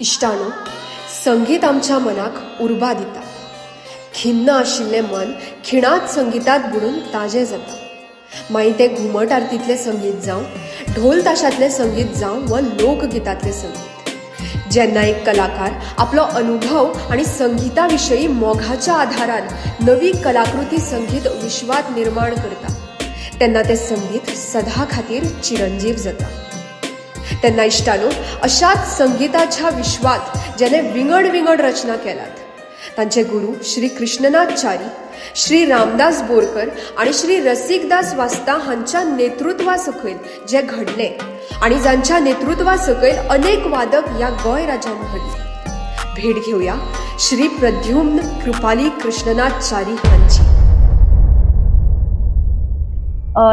इश्टानो, संगीत आमच्या मनाक उर्बा दिता. खिन्न आशिल्लें मन खिणात संगीतात बुडून ताजें जाता. मागीर तें घुमट आरतीतलें संगीत जावं, ढोल ताशातलें संगीत जावं वा लोकगितांतलें संगीत. जेन्ना एक कलाकार आपलो अनुभव आनी संगीता विशयी मोगाच्या आधारान नवी कलाकृती संगीत विश्वात निर्माण करता, तेन्ना तें संगीत सदां खातीर चिरंजीव जाता. तेन्ना इश्टानो, अशाच संगीताच्या विश्वात जेणे विंगड विंगड रचना केल्यात, तांचे गुरू श्री कृष्णनाथ च्यारी, श्री रामदास बोरकर आणि श्री रसिकदास वास्ता हांच्या नेतृत्वा सकयल जे घडले आणि जांच्या नेतृत्वा सकयल अनेक वादक या गोंय राज्यात घडले. भेट घेऊया श्री प्रद्युम्न कृपाली कृष्णनाथ च्यारी हांची.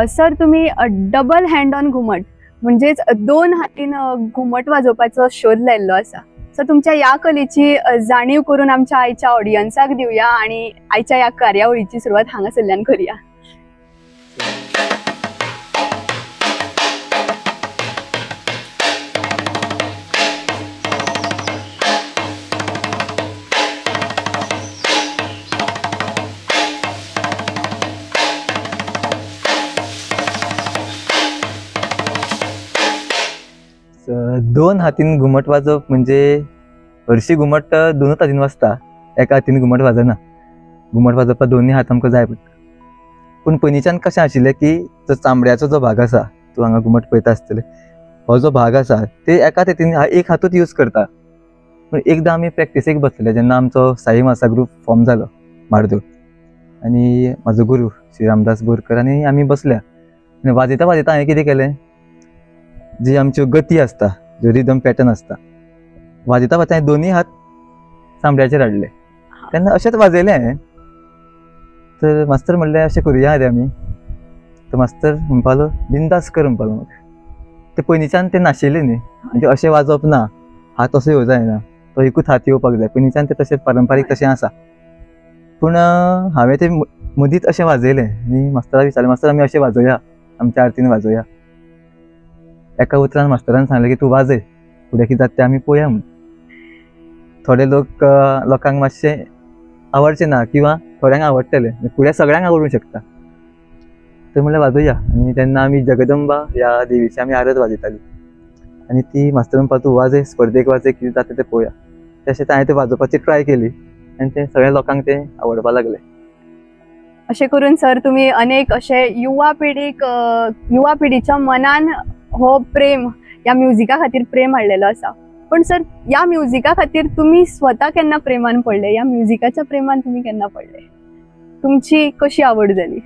सर, तुम्ही डबल हँड ऑन घुमट म्हणजेच दोन हातीन घुमट वाजोवपाचो शोध लायिल्लो आसा. सो तुमच्या या कलेची जाणीव करून आमच्या आयच्या ऑडियन्साक दिवया आणि आयच्या या कार्यावळीची सुरवात हांगासरल्यान करूया. दोन हातीन घुमट वाजप म्हणजे हरशी घुमट दोनूच हातीन वाजता, एका हातीन घुमट वाजना. घुमट वाजोवपाक दोन्ही हात आमकां जाय पडटा. पूण पयलींच्यान कशें आशिल्लें की जो चामड्याचो जो भाग आसा, तूं हांगा घुमट पळयता आसतलें, हो जो भाग आसा ते एकाच हातीन एक हातूच यूज करता. पूण एकदां आमी प्रॅक्टिसेक बसलेले जेन्ना आमचो साई मासा ग्रूप फॉर्म जालो मार्दोळ, आनी म्हाजो गुरू श्री रामदास बोरकर आनी आमी बसल्या आनी वाजयता वाजयता हांवें कितें केलें, जी आमच्यो गती आसता, जो रिदम पॅटर्न आसता, वाजयता वाजता हांवें दोन्ही हात चामड्याचेर हाडले. तेन्ना अशेंच वाजयलें हांवें. तर मास्तर म्हणलें अशें करुया रे आमी. तर मास्तर म्हणपालो बिंदास कर म्हणपालो म्हाका. ते पयलींच्यान ते नाशिल्लें न्ही, म्हणजे अशें वाजप ना, हात असो येवं जायना, तो एकूच हात येवपाक जाय. पयलींच्यान ते तशें पारंपारीक तशें आसा. पूण हांवें ते मदींच अशें वाजयलें आनी मास्तराक विचारलें, मास्तर आमी अशें वाजोवया, आमच्या आरतीन वाजोवया. एका उतरान मास्तरान सांगलें की तूं वाजय, फुडें कितें जाता तें आमी पळोवया म्हूण. थोडे लोकांक मातशें आवडचें ना किंवा थोड्यांक आवडटलें, फुडें सगळ्यांक आवडूंक शकता. तर म्हणलें वाजोवया. आनी तेन्ना आमी जगदंबा ह्या देवीची आमी आरत वाजयताली. आनी ती मास्तर म्हणपा तूं वाजय, स्पर्धेक वाजय, कितें जाता तें पळोवया. तशें हांवें तें वाजोवपाची ट्राय केली आनी तें सगळ्या लोकांक तें आवडपाक लागलें. अशें करून सर तुमी अनेक अशे युवा पिढीच्या मनान हो प्रेम, या म्युझिका खातीर प्रेम हाडलेलो आसा. पण सर, या म्युझिका खातीर तुम्ही स्वता केन्ना प्रेमान पडले? या म्युझिकाच्या प्रेमान तुम्ही केन्ना पडले? तुमची कशी आवड जाली?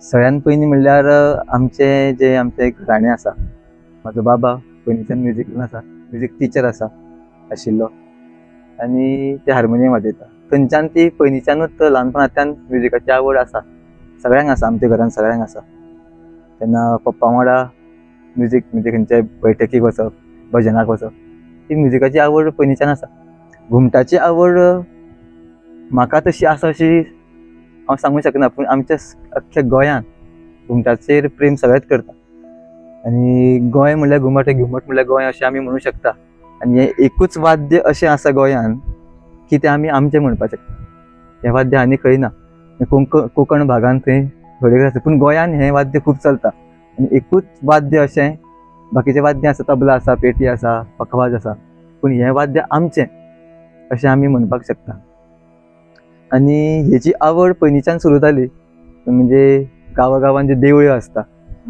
सगळ्यान पयलीं म्हणल्यार आमचे घराणें आसा. म्हाजो बाबा पयलींच्यान म्युझिकान आसा, म्युझिक टिचर आशिल्लो आनी ते हार्मोनियम वाजयता. थंयच्यान ती पयलींच्यानूच ल्हानपणांतल्यान म्युझिकाची आवड आसा, सगळ्यांक आसा, आमच्या घरान सगळ्यांक आसा. तेन्ना पप्पा वांगडा म्युझिक म्हणजे खंयच्याय बैठकीक वचप, भजनाक वचप, ती म्युझिकाची आवड पयलींच्यान आसा. घुमटाची आवड म्हाका तशी आसा अशी हांव सांगूंक शकना, पूण आमच्या अख्ख्या गोंयान घुमटाचेर प्रेम सगळेच करता. आनी गोंय म्हणल्यार घुमट, घुमट म्हणल्यार गोंय अशें आमी म्हणूंक शकता. आनी हें एकूच वाद्य अशें आसा गोंयान की तें आमी आमचें म्हणपाक शकता. हें वाद्य आनी खंय ना. कोकण भागांत थंय थोडे आसा, पूण गोंयान हें वाद्य खूब चलता. आनी एकूच वाद्य अशें, बाकीचे वाद्य आसा, तबला आसा, पेटी आसा, पखवाज आसा, पूण हें वाद्य आमचें अशें आमी म्हणपाक शकता. आनी हेची आवड पयलींच्यान सुरू जाली. म्हणजे गांवागांवान जे देवळ्यो आसता,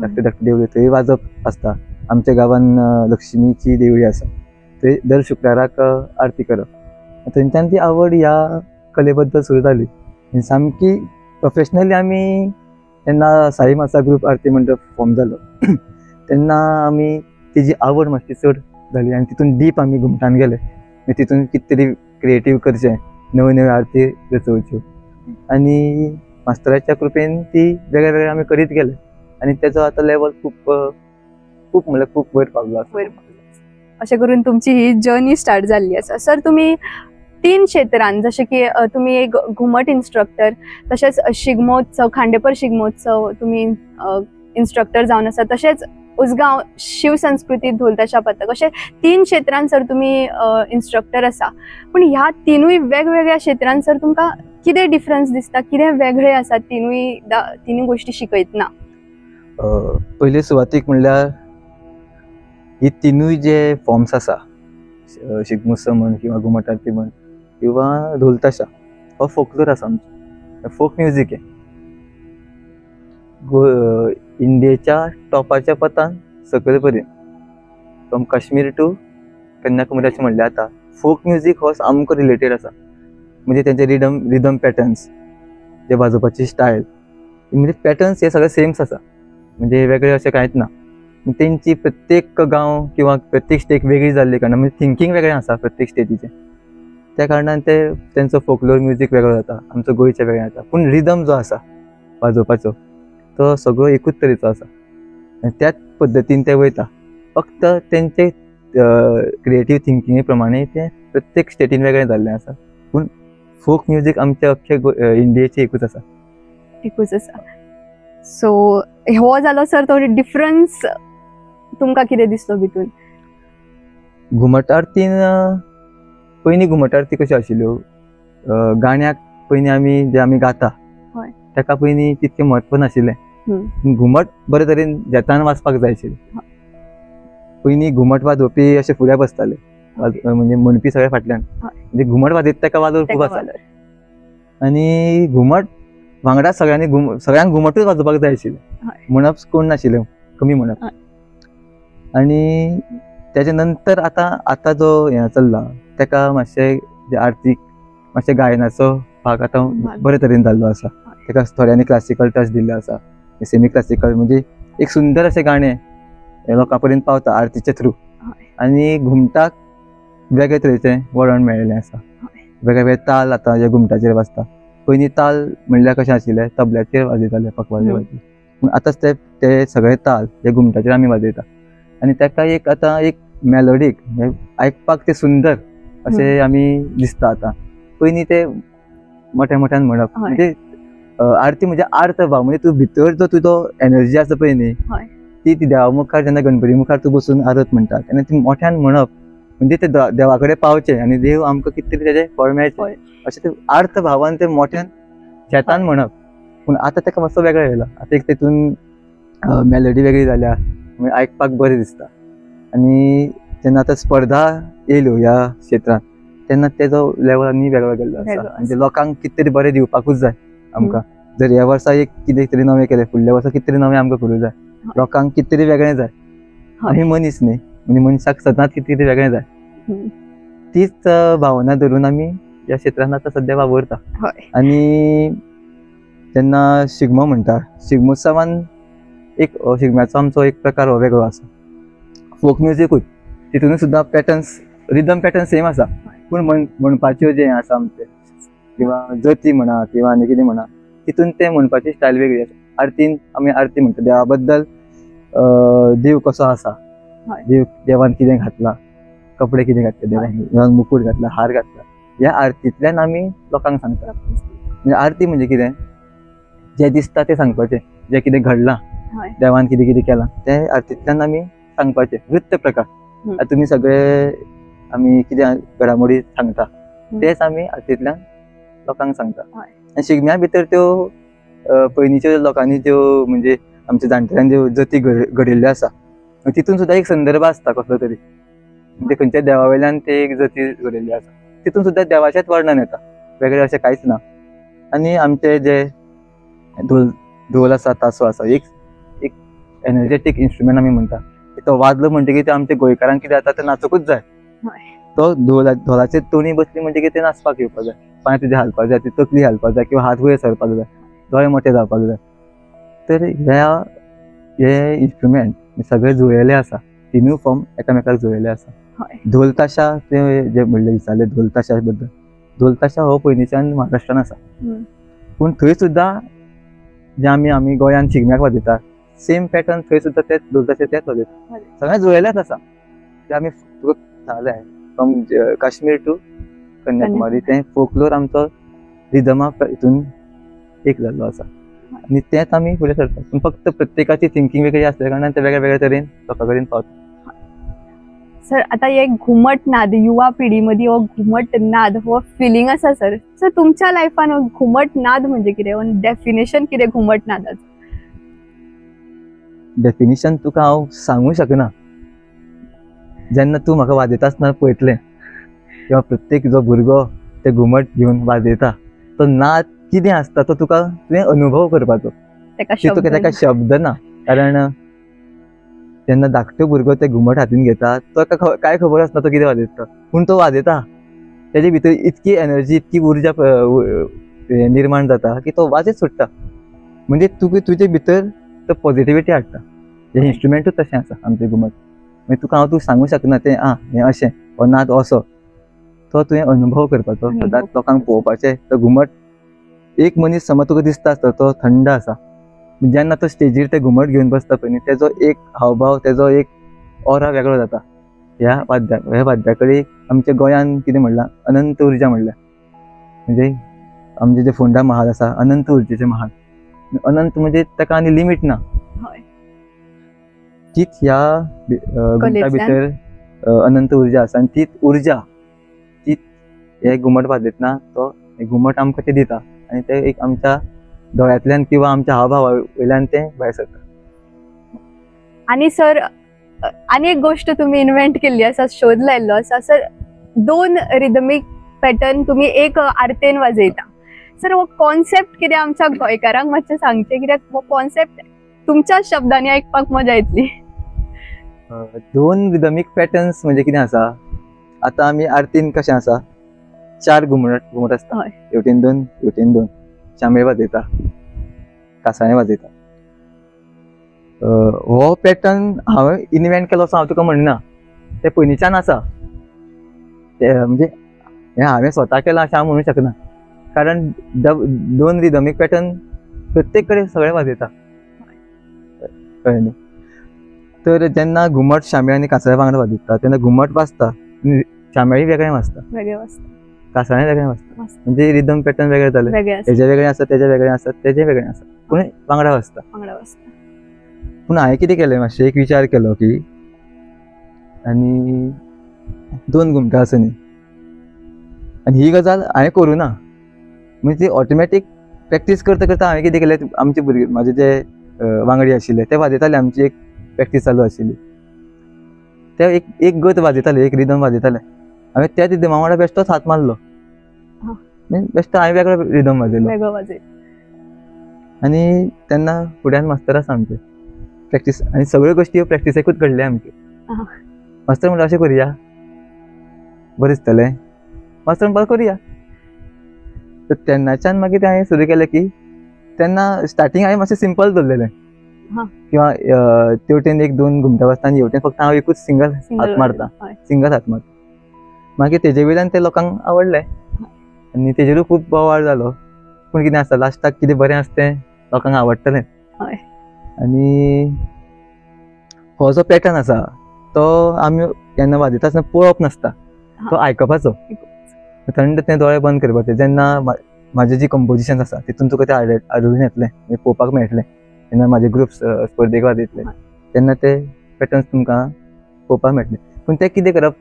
धाकटे धाकटे देवळ्यो, थंय वाजप आसता. आमच्या गांवान लक्ष्मीची देवळी आसा, थंय दर शुक्राराक आरती करप. थंयच्यान ती आवड ह्या कले बद्दल सुरू जाली. सामकी प्रोफेशनली आमी जेन्ना साई मासा ग्रूप आरती मंडळ फॉर्म जालो तेन्ना आमी तेजी आवड मातशी चड जाली आनी तितून डीप आमी घुमटान गेले. तितून कितें तरी क्रिएटीव करचें, नव्यो नव्यो आरती रचोवच्यो. आनी मास्तराच्या कृपेन ती वेगळे वेगळे आमी करीत गेले आनी तेजो आतां लेवल खूब म्हणल्यार खूब वयर पावलो आसा. अशें करून तुमची ही जर्नी स्टार्ट जाल्ली आसा. सर, तुम्ही 3 क्षेत्रांत, जशें की तुम्ही एक घुमट इन्स्ट्रक्टर, तशेंच शिगमोत्सव, खांडेपर शिगमोत्सव तुम्ही इन्स्ट्रक्टर जावन आसा, तशेंच उसगांव शिवसंस्कृती ढोल ताशा पथक अशे 3 क्षेत्रांत सर तुम्ही इन्स्ट्रक्टर आसा. पण ह्या तिनूय वेगवेगळ्या क्षेत्रांत सर तुमकां कितें डिफरन्स दिसता, कितें वेगळे आसा तिनूय गोष्टी शिकयतना? पयले सुवातेक म्हणल्यार ही तिनूय जे फॉर्म्स आसा, शिगमोत्सव म्हण किंवा घुमट आरती म्हण किंवा ढोल ताशा, हो फोकलोर आसा आमचो, फोक म्युझिक आहे. इंडियेच्या टॉपाच्या पतान सकयल पर्यंत, फ्रॉम काश्मीर टू कन्याकुमारी अशें म्हणल्यार जाता. फोक म्युझिक हो सामको रिलेटेड आसा. म्हणजे तेंचे रिदम पॅटर्न्स, जे वाजोवपाची स्टायल, म्हणजे पॅटर्न्स हे सगळे सेम्स आसा, म्हणजे वेगळे अशें कांयच ना. तेंची प्रत्येक गांव किंवा प्रत्येक स्टेट वेगळी जाल्ली कारणान म्हणजे थिंकींग वेगळें आसा प्रत्येक स्टेटीचें. त्या कारणान तेंचो फोकलोर म्युझिक वेगळो जाता, आमचो गोंयचें वेगळें जाता. पूण रिदम जो आसा वाजोवपाचो तो सगळो एकूच तरेचो आसा आनी त्याच पद्दतीन ते वयता. फक्त तेंचे क्रिएटीव थिंकिंगे प्रमाणे ते प्रत्येक स्टेटीन वेगळें जाल्लें आसा. पूण फोक म्युझिक आमच्या अख्खे इंडियेचें एकूच आसा. एकूच आसा. सो हो जालो सर तो डिफरन्स तुमकां कितें दिसलो भितून? घुमट आरतीन पयलीं घुमट आरती कश्यो आशिल्ल्यो, गाण्याक पयलीं आमी गाता हय. ताका पयलीं तितकें म्हत्व नाशिल्लें. घुमट बरे तरेन जेतान वाजपाक जाय आशिल्लें. पयलीं घुमट वाजोवपी अशे फुड्या बसताले, म्हणजे म्हणपी सगळ्या फाटल्यान, म्हणजे घुमट वाजयता ताका वाजोवप खूब आसा. आनी घुमट वांगडा सगळ्यांक घुमटूच वाजोवपाक जाय आशिल्लें, म्हणप कोण नाशिल्लें, कमी म्हणप. आनी तेजे नंतर आतां जो हें चल्ला ताका मातशें आर्थीक मातशें गायनाचो भाग आतां बरे तरेन जाल्लो आसा. ताका थोड्यांनी क्लासिकल टच दिल्लो आसा, सेमी क्लासिकल, म्हणजे एक सुंदर अशें गाणें लोकां पर्यंत पावता आरतीचे थ्रू. आनी घुमटाक वेगळे तरेचें वळण मेळिल्लें आसा. वेगळे ताल आतां जे घुमटाचेर वाजता. पयलीं ताल म्हणल्यार कशें आशिल्लें, तबल्याचेर वाजयताले पखवाजेवपाचेर, पूण आतां ते सगळे ताल जे घुमटाचेर आमी वाजयता. आनी ताका आतां एक मेलोडीक, आयकपाक ते सुंदर अशें आमी दिसता आतां. पयलीं ते मोठ्यान म्हणप, म्हणजे आरती म्हणजे आर्त भाव, म्हणजे तूं भितर जो तुजो एनर्जी आसा पळय न्ही, ती देवा मुखार जेन्ना गणपती मुखार तूं बसून आरत म्हणटा तेन्ना ती मोठ्यान म्हणप, म्हणजे ते देवा कडेन पावचें आनी देव आमकां कितें तरी तेजें फळ मेळचें अशें ते आर्त भावान ते मोठ्यान शेतान म्हणप. पूण आतां ताका मातसो वेगळो येयला. आतां एक तेतून मेलोडी वेगळी जाल्या, म्हणजे आयकपाक बरें दिसता. आनी जेन्ना आतां स्पर्धा येयल्यो ह्या क्षेत्रांत तेन्ना तेजो लेवल आनी वेगळो गेल्लो आसा. म्हणजे लोकांक कितें तरी बरें दिवपाकूच जाय आमकां. जर ह्या वर्सा एक कितें तरी नवें केलें, फुडल्या वर्सा कितें तरी नवें आमकां करूं जाय, लोकांक कितें तरी वेगळें जाय. आमी मनीस न्ही, म्हणजे मनशाक सदांच कितें तरी वेगळें जाय. तीच भावना धरून आमी ह्या क्षेत्रांत आतां सद्या वावरता. आनी जेन्ना शिगमो म्हणटा, शिगमोत्सवान एक शिगम्याचो आमचो एक प्रकार हो वेगळो आसा. फोक म्युझिकूच, तितून सुद्दां पॅटर्न्स, रिदम पॅटर्न सेम आसा, पूण म्हणपाच्यो जे आसा आमचे किंवा जती म्हणा किंवा आनी कितें म्हणा, तितून ते म्हणपाची स्टायल वेगळी आसा. आरतीन आमी आरती म्हणटा देवा बद्दल, देव कसो आसा, देवान कितें घातला, कपडे कितें घातले, देवान मुकुट घातला, हार घातला, ह्या आरतींतल्यान आमी लोकांक सांगता. म्हणजे आरती म्हणजे कितें, जें दिसता तें सांगपाचें, जें कितें घडलां, देवान कितें कितें केलां तें आरतींतल्यान आमी सांगपाचें. नृत्य प्रकार तुमी सगळे आमी कितें घडामोडी सांगता तेच आमी आरतींतल्यान लोकांक सांगता. आनी शिगम्या भितर त्यो पयलींच्या लोकांनी ज्यो, म्हणजे आमच्या जाणटेल्यांनी ज्यो जती घडिल्ल्यो आसा, तितून सुद्दां एक संदर्भ आसता कसलो तरी, म्हणजे खंयच्या देवा वयल्यान ते एक जती घडिल्ल्यो आसा, तितून सुद्दां देवाचेंच वर्णन येता, वेगळें अशें कांयच ना. आनी आमचे जे ढोल आसा, तासो आसा, एक एनर्जेटीक इन्स्ट्रुमेंट आमी म्हणटा. तो वाजलो म्हणटकीर ते आमच्या गोंयकारांक कितें जाता, ते नाचूंकूच जाय. तो ढोलाचेर तोणी बसली म्हणटकीर ते नाचपाक येवपाक जाय, पांय तुजे हालपाक जाय, ती तकली हालपाक जाय किंवा हात वयर सरपाक जाय, दोळे मोठे जावपाक जाय. तर हे इन्स्ट्रुमेंट सगळे जुळयले आसा, तिनूय फॉर्म एकामेकाक जुळयले आसा. ढोल ताशा ते जे म्हणले विचारले ढोल ताशा बद्दल, ढोल ताशा हो पयलींच्यान महाराष्ट्रान आसा, पूण थंय सुद्दां जे आमी गोंयान शिगम्याक वाजयता सेम पॅटर्न थंय सुद्दां तेच ढोल ताशे तेच वाजयता. सगळें जुळयलेच आसा. ते आमी सांगलें फ्रॉम काश्मीर टू कन्याकुमारी, ते फोकलोर आमचो रिदमा हितून एक जाल्लो आसा. आणि तेच आम्ही फुडें सरता. पूण फक्त प्रत्येकाची थिंकींग वेगळी असल्या कारणान ते वेगळ्या वेगळ्या तरेन लोकां कडेन पावता. सर आता एक घुमट नाद युवा पिढी मध्ये हो घुमट नाद हो फिलिंग आसा सर. सर तुमच्या लायफान हो घुमट नाद म्हणजे कितें, डेफिनेशन कितें घुमट नादाचं? डेफिनेशन तुका हांव सांगू शकना. जेन्ना तूं म्हाका वाजयता आसतना पळयतलें किंवा प्रत्येक जो भुरगो ते घुमट घेवन वाजयता तो नाद कितें आसता तो तुका तुवें अनुभव करपाचो. तेका शब्द ना. कारण जेन्ना धाकटो भुरगो ते घुमट हातीन घेता ताका काय खबर आसना तो कितें वाजयता, पूण तो वाजयता तेजे भितर इतकी एनर्जी इतकी उर्जा निर्माण जाता की तो वाजयत सुट्टा. म्हणजे तुजे भितर तो पॉझिटिव्हिटी हाडटा. हे इन्स्ट्रुमेंटूच तशें आसा आमचें घुमट. म्हणजे तुका हांव सांगू शकना तें हें अशें हो नाद असो. तो तुवें अनुभव करपाचो. सदांच लोकांक पळोवपाचें. तो घुमट एक मनीस समज तुका दिसता आसता तो थंड आसा, जेन्ना तो स्टेजीर ते घुमट घेवन बसता पळय न्ही तेजो एक हावभाव तेजो एक ऑरा वेगळो जाता. ह्या वाद्या कडेन आमच्या गोंयान कितें म्हणलां अनंत उर्जा म्हणल्या. म्हणजे आमचे जे फोंडा महाल आसा अनंत उर्जेचे महाल. अनंत म्हणजे ताका आनी लिमीट ना. तीच ह्या घुमटा भितर अनंत उर्जा आसा आनी तीच उर्जा तीच हे घुमट वाजयतना तो घुमट आमकां ते दिता आनी ते एक आमच्या दोळ्यांतल्यान किंवा आमच्या हावभावा वयल्यान ते भायर सरता. आणि सर आनी एक गोष्ट तुम्ही इन्व्हेंट केल्ली आसा, शोध लायल्लो आसा सर. 2 रिदमीक पॅटर्न तुम्ही एक आरतेन वाजयता. सर हो कॉन्सेप्ट कितें आमच्या गोंयकारांक मातशें सांगचें, कित्याक हो कॉन्सेप्ट तुमच्या शब्दांनी आयकपाक मजा येतली. 2 रिदमीक पॅटर्न्स म्हणजे कितें आसा, आतां आमी आरतीन कशें आसा 4 घुमट आसता. हेवटेन 2 हेवटेन 2 शामेळ वाजयता, कासाळें वाजयता. हो पॅटर्न हांवें इन्व्हेंट केलो असो हांव तुका म्हणना. ते पयलींच्यान आसा. ते म्हणजे हे हांवें स्वता केलां अशें हांव म्हणूं शकना. कारण 2 रिदमीक पॅटर्न प्रत्येक कडेन सगळे वाजयता. कळ्ळें न्ही. तर जेन्ना घुमट शामेळ आनी कासाळें वांगडा वाजयता तेन्ना घुमट वाजता आनी शामेळी वेगळें वाजता, कासाळें वेगळें वाजता. म्हणजे रिदम पॅटर्न वेगळे जाले. हेजे वेगळें आसा तेजे वेगळें आसा तेजे वेगळें आसा पूण वांगडा वाजता. पूण हांवें कितें केलें मातशें एक विचार केलो की आनी 2 घुमटां आसा न्ही आनी ही गजाल हांवें करूं ना. म्हणजे ती ऑटोमॅटीक प्रॅक्टीस करता करता हांवें कितें केलें, आमचे भुरगे म्हाजे जे वांगडी आशिल्ले ते वाजयताले. आमची एक प्रॅक्टीस चालू आशिल्ली. ते एक गत वाजयताले, एक रिदम वाजयताले. हांवें त्या रिदमा वांगडा बेश्टोच हात मारलो. बेश्टो हांवें वेगळो रिदम वाजयलो. आनी तेन्ना फुड्यान मास्तर आसा आमचे प्रॅक्टीस आनी सगळ्यो गोश्टी ह्यो प्रॅक्टीसेकूच घडल्या आमचे. मास्तर म्हणटा अशें करुया, बरें दिसतलें. मास्तर म्हणपाक करुया. तर तेन्नाच्यान मागीर हांवें सुरू केलें की तेन्ना स्टार्टींग हांवें मातशें सिंपल दवरलेलें किंवा तेवटेन 1-2 घुमटां वाजता आनी हेवटेन फक्त हांव एकूच सिंगल हात मारता. मागीर तेजे वयल्यान ते लोकांक आवडलें आनी तेजेरूय खूब बोवाळ जालो. पूण कितें आसता लास्टाक कितें बरें आसता तें लोकांक आवडटलें. आनी हो जो पॅटर्न आसा तो आमी केन्ना वाजयता आसतना पळोवप नासता, तो आयकपाचो. थंड ते दोळे बंद करपाचे. जेन्ना म्हाजे जी कंपोजिशन आसा तितून तुका ते आढळून येतलें, पळोवपाक मेळटलें. जेन्ना म्हाजे ग्रुप स्पर्धेक वाजयतले तेन्ना ते पॅटर्न्स तुमकां पळोवपाक मेळटले. पूण ते कितें करप,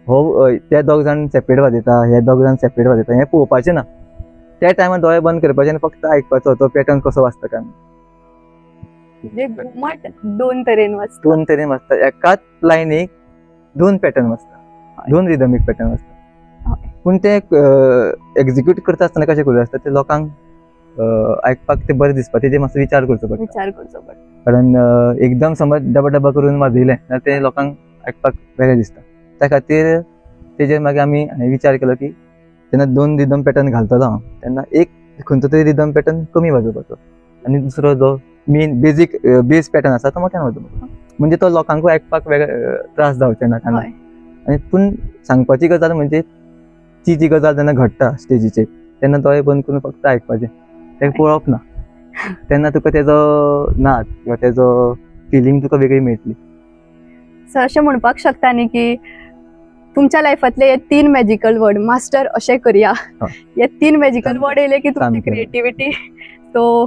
हो ते 2 जाण सेपरेट वाजयता, हे 2 जाण सेपरेट वाजयता हें पळोवपाचें ना. त्या टायमार दोळे बंद करपाचे आनी फक्त आयकपाचो तो पॅटर्न कसो वाजता काय. घुमट 2 तरेन वाजता. एकाच लायनीक 2 पॅटर्न वाजता, 2 रिदमीक पॅटर्न वाजता. पूण ते एक्झिक्यूट करता आसतना कशें करूं आसता ते लोकांक आयकपाक ते बरें दिसपा तेजे मातसो विचार करचो पडटा. कारण एकदम समज डबा डबा करून वाजयलें जाल्यार ते लोकांक आयकपाक वेगळें दिसता. त्या खातीर तेजेर मागीर हांवें विचार केलो की जेन्ना 2 रिदम पॅटर्न घालतलो हांव तेन्ना एक खंयचो तरी रिदम पॅटर्न कमी वाजोवपाचो आनी दुसरो जो मेन बेस पॅटर्न आसा तो मोठ्यान वाजोवपाचो. म्हणजे तो लोकांकूय आयकपाक त्रास जावचे ना केन्ना. आनी पूण सांगपाची गजाल म्हणजे ती जी गजाल जेन्ना घडटा स्टेजीचेर तेन्ना दोळे बंद करून फक्त आयकपाचें, तें पळोवप ना. तेन्ना तुका तेजो नाद किंवा तेजो फिलींग तुका वेगळी मेळटली. सर अशें म्हणपाक शकता न्ही की तुमच्या लायफांतले हे 3 मॅजिकल वर्ड, मास्टर अशें करया, हे 3 मॅजिकल वर्ड येयले की तुमची क्रिएटिविटी तो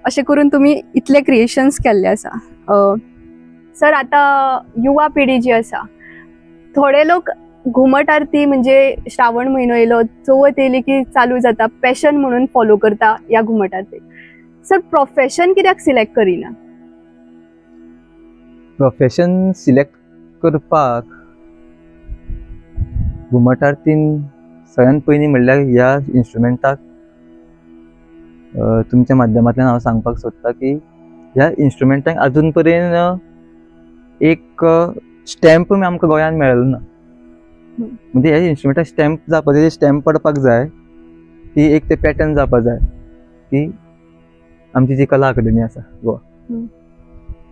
अशें करून तुमी इतले क्रिएशन्स केल्ले आसा. सर आतां युवा पिढी जी आसा, थोडे लोक घुमट आरती म्हणजे श्रावण म्हयनो येयलो, चवथ येयली की चालू जाता, पॅशन म्हणून फॉलो करता ह्या घुमट आरतीक. सर प्रोफेशन कित्याक सिलेक्ट करिना? प्रोफेशन सिलेक्ट करपाक घुमट आरतीन सगळ्यात पयलीं म्हणल्यार ह्या इन्स्ट्रुमेंटाक तुमच्या माध्यमांतल्यान हांव सांगपाक सोदतां की ह्या इन्स्ट्रुमेंटाक अजून पर्यंत एक स्टॅम्प आमकां गोंयांत मेळ्ळो ना. म्हणजे ह्या इन्स्ट्रुमेंटाक स्टॅम्प जावपाक जाय, स्टॅम्प पडपाक जाय की एक ते पॅटर्न जावपाक जाय की आमची जी कला अकादमी आसा गोवा,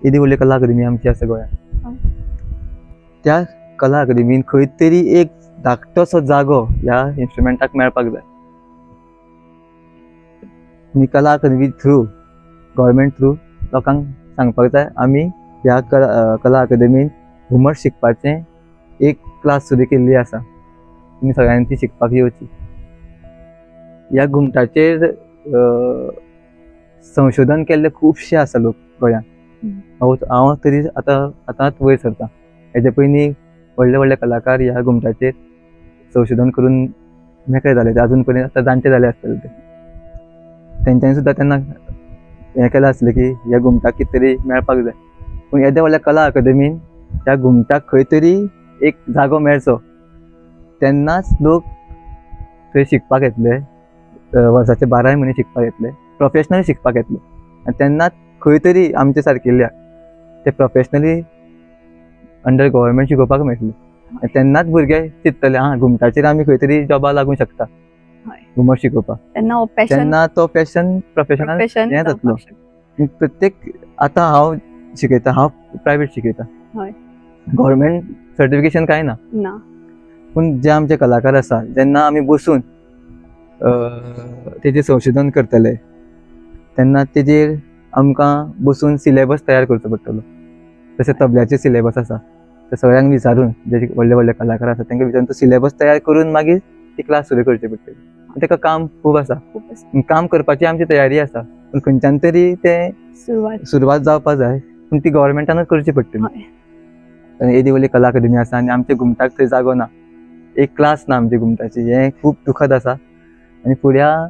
येदी व्हडली कला अकादमी आमची आसा गोंयांत, त्या कला अकादमीन खंय तरी एक धाकटोसो जागो ह्या इन्स्ट्रुमेंटाक मेळपाक जाय. आनी कला अकादमी थ्रू, गव्हर्मेंट थ्रू लोकांक सांगपाक जाय आमी ह्या कला अकादमीन घुमट शिकपाचें एक क्लास सुरू केल्ली आसा, तुमी सगळ्यांनी ती शिकपाक येवची. ह्या घुमटाचेर संशोधन केल्ले खुबशे आसा लोक गोंयांत. हांव तरी आतांच वयर सरता. हेजे पयलीं व्हडले व्हडले कलाकार ह्या घुमटाचेर संशोधन करून मेकळे जाले, ते अजून पर्यंत आतां जाणटे जाले आसतले ते. तेंच्यांनी सुद्दां तेन्ना हें केलें आसलें की ह्या घुमटाक कितें तरी मेळपाक जाय. पूण येद्या व्हडल्या कला अकादमीन ह्या घुमटाक खंय तरी एक जागो मेळचो, तेन्नाच लोक थंय शिकपाक येतले, वर्साचे 12 म्हयने शिकपाक येतले, प्रोफेशनली शिकपाक येतले. आनी तेन्नाच खंय तरी आमचे सारकिल्ल्या ते प्रोफेशनली अंडर गव्हर्मेंट शिकोवपाक मेळटले. तेन्नाच भुरगे चिंततले हां घुमटाचेर आमी खंय तरी जॉबाक लागूंक शकता घुमट शिकोवपाक. तेन्ना तो पॅशन प्रोफेशनान हें जातलो. प्रत्येक आतां हांव शिकयता, हांव प्रायवेट शिकयता, गव्हर्मेंट सर्टिफिकेशन कांय ना. पूण जे आमचे कलाकार आसा, जेन्ना आमी बसून तेजेर संशोधन करतले तेन्ना तेजेर आमकां बसून सिलेबस तयार करचो पडटलो. जशें तबल्याचे सिलेबस आसा ते सगळ्यांक विचारून, जे व्हडले व्हडले कलाकार आसा तांकां विचारून तो सिलेबस तयार करून मागीर ती क्लास सुरू करची पडटली. ताका काम खूब आसा, काम करपाची आमची तयारी आसा, पूण खंयच्यान तरी ते सुरवात जावपाक जाय. पूण ती गव्हर्मेंटानूच करची पडटली. येदी व्हडली कला अकादमी आसा आनी आमच्या घुमटाक थंय जागो ना, एक क्लास ना आमच्या घुमटाची. हें खूब दुखद आसा आनी फुड्या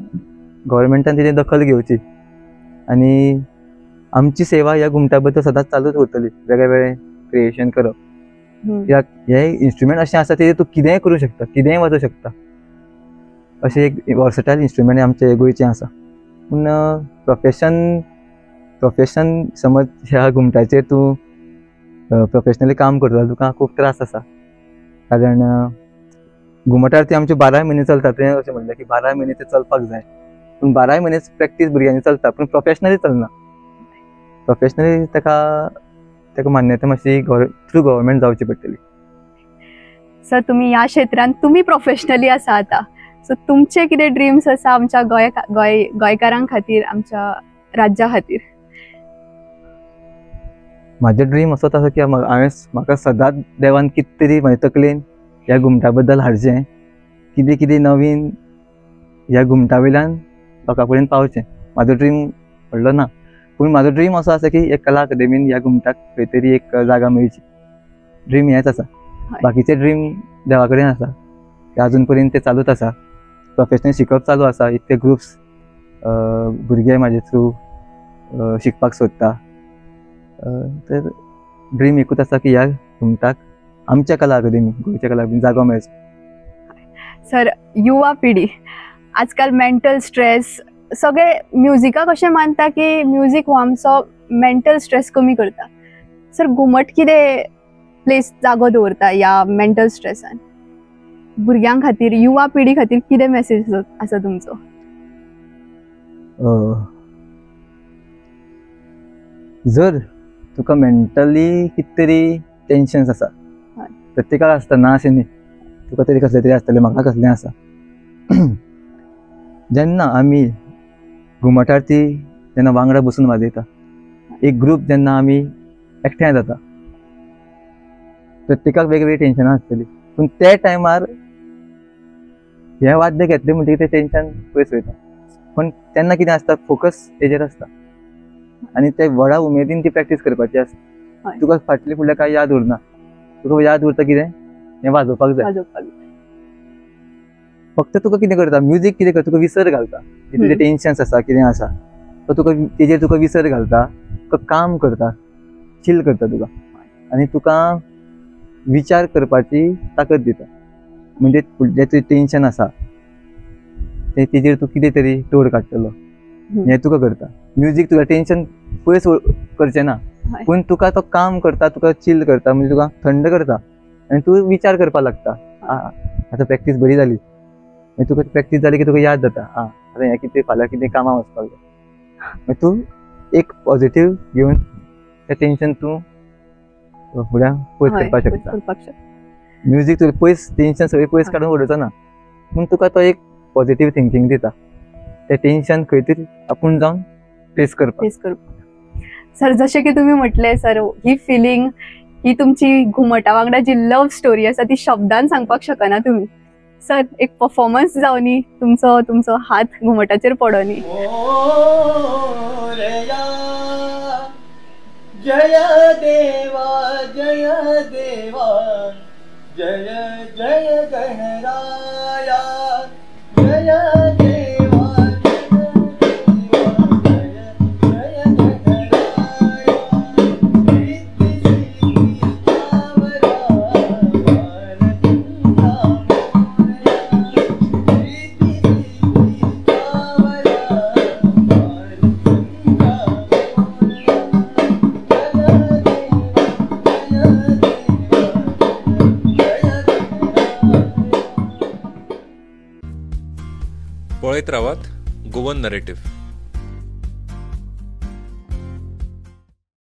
गव्हर्मेंटान तेजी दखल घेवची आनी आमची सेवा ह्या घुमटा बद्दल सदांच चालूच उरतली. वेगवेगळे क्रिएशन करप. हे इन्स्ट्रुमेंट अशें आसा तेजेर तूं कितेंय करूं शकता, कितेंय वाजोवं शकता. अशें एक वर्सटायल इन्स्ट्रुमेंट आमचे गोंयचें आसा. पूण प्रोफेशन समज ह्या घुमटाचेर तूं प्रोफेशनली काम करता जाल्यार तुका खूब त्रास आसा. कारण घुमट आरती आमचे 12 म्हयने चलता. तें अशें म्हणलें की 12 म्हयने ते चलपाक जाय. पूण 12 म्हयने प्रॅक्टीस भुरग्यांनी चलता, पूण प्रोफेशनली चलना. प्रोफेशनली ताका मान्यता मातशी थ्रू गव्हर्मेंट जावची पडटली. सर तुमी ह्या क्षेत्रांत तुमी प्रोफेशनली आसा आतां, सो तुमचे कितें ड्रिम्स आसा आमच्या गोंयकारां खातीर, आमच्या राज्या खातीर? म्हाजे ड्रीम असोच आसा की म्हाका सदांच देवान कितें तरी म्हाज्या तकलेन ह्या घुमटा बद्दल हाडचें, कितें कितें नवीन ह्या घुमटा वयल्यान लोकां पर्यंत पावचें. म्हाजो ड्रीम व्हडलो ना, पूण म्हाजो ड्रीम असो आसा की एक कला अकादमीन ह्या घुमटाक खंय तरी एक जागा मेळची. ड्रीम हेंच आसा. बाकीचे ड्रीम देवा कडेन आसा, ते अजून पर्यंत ते चालूच आसा. प्रोफेशनल शिकप चालू आसा. इतले ग्रुप्स भुरगे म्हाजे थ्रू शिकपाक सोदता. तर ड्रीम एकूच आसा की ह्या घुमटाक आमच्या कला अकादमी, गोंयच्या कला अकादमी जागो मेळचो. सर युवा पिढी आजकाल मेंटल स्ट्रेस, सगळे म्युजिकाक अशें मानता की म्युजीक हो आमचो मेंटल स्ट्रेस कमी करता. सर घुमट कितें प्लेस जागो दवरता ह्या मेंटल स्ट्रेसान? भुरग्यां खातीर, युवा पिढी खातीर कितें मेसेज आसा तुमचो? जर तुका मेंटली कितें तरी टेन्शन्स आसा, प्रत्येकाक आसता, ना अशें न्ही, तुका तरी कसलें तरी आसतलें, म्हाका कसलें आसा. जेन्ना आमी घुमट आरती जेन्ना वांगडा बसून वाजयता, एक ग्रूप जेन्ना आमी एकठांय जाता, प्रत्येकाक वेगवेगळी टेन्शनां आसतलीं, पूण त्या टायमार हें वाद्य घेतलें म्हणटकीर तें टेन्शन पयस वयता. पण तेन्ना कितें आसता, फोकस तेजेर आसता. आणि ते व्हडा उमेदीन ती प्रॅक्टीस करपाची आसता. हय. तुका फाटले फुडलें काय याद उरना, तुका याद उरता कितें हें वाजोवपाक जाय. वाजोवपाक. फक्त तुका कितें करता, म्युझिक कितें करता, तुका विसर घालता. तुजे टेन्शन्स आसा कितें आसा तो तुका तेजेर तुका विसर घालता, तुका काम करता, चिल करता तुका, आणि तुका विचार करपाची ताकद दिता. म्हणजे फुडलें तुजें टेन्शन आसा ते तेजेर तूं कितें तरी तोड काडटलो हें तुका करता. म्युझिक तुका टेन्शन पयस करचें ना, हय. पूण तुका तो काम करता, तुका चिल करता, म्हणजे तुका थंड करता आनी तूं विचार करपाक लागता. आतां प्रॅक्टीस बरी जाली, मागीर तुका प्रॅक्टीस जाली की तुका याद जाता आतां हें कितें फाल्यां कितें कामां वचपाक जाय. मागीर तूं एक पॉझिटिव्ह घेवन तें टेन्शन तूं फुड्यान पयस हय, करपाक पयस शकता. करपाक शकता. म्युझिक तुका पयस टेन्शन सगळें पयस काडून उडोवचो ना, पूण तुका तो एक पॉझिटिव्ह थिंकींग दिता. तें टेन्शन खंय तरी आपूण जावन फेस करपाक. फेस करपाक. सर जशें की तुम्ही म्हटले सर, ही फिलिंग, ही तुमची घुमटा वांगडा जी लव्ह स्टोरी आसा ती शब्दान सांगपाक शकना तुम्ही. सर एक परफॉर्मन्स जावनी तुमचो तुमचो हात घुमटाचेर पडोनी. जय देवा जय देवा जय जय गणराया जय देवा जय जय गणराया प्रीति सिद्धि सावरा भारतंगा मोरया प्रीति सिद्धि सावरा भारतंगा पळयत रावात गोवन नरेटिव्ह.